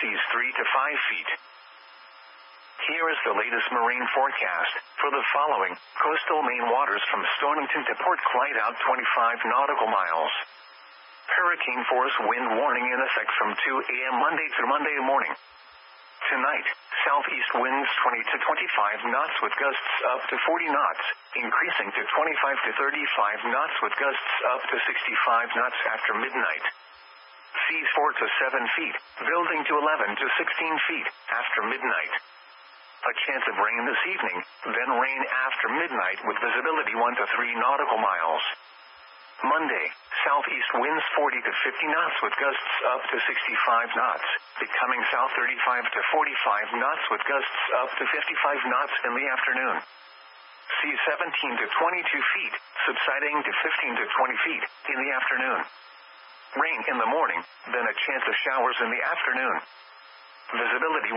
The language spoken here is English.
seas 3 to 5 feet. Here is the latest marine forecast for the following coastal Maine waters from Stonington to Port Clyde out 25 nautical miles. Hurricane force wind warning in effect from 2 a.m. Monday through Monday morning. Tonight, southeast winds 20 to 25 knots with gusts up to 40 knots, increasing to 25 to 35 knots with gusts up to 65 knots after midnight. Seas 4 to 7 feet, building to 11 to 16 feet after midnight. A chance of rain this evening, then rain after midnight with visibility 1 to 3 nautical miles. Monday, southeast winds 40 to 50 knots with gusts up to 65 knots, becoming south 35 to 45 knots with gusts up to 55 knots in the afternoon. Seas 17 to 22 feet, subsiding to 15 to 20 feet in the afternoon. Rain in the morning, then a chance of showers in the afternoon. Visibility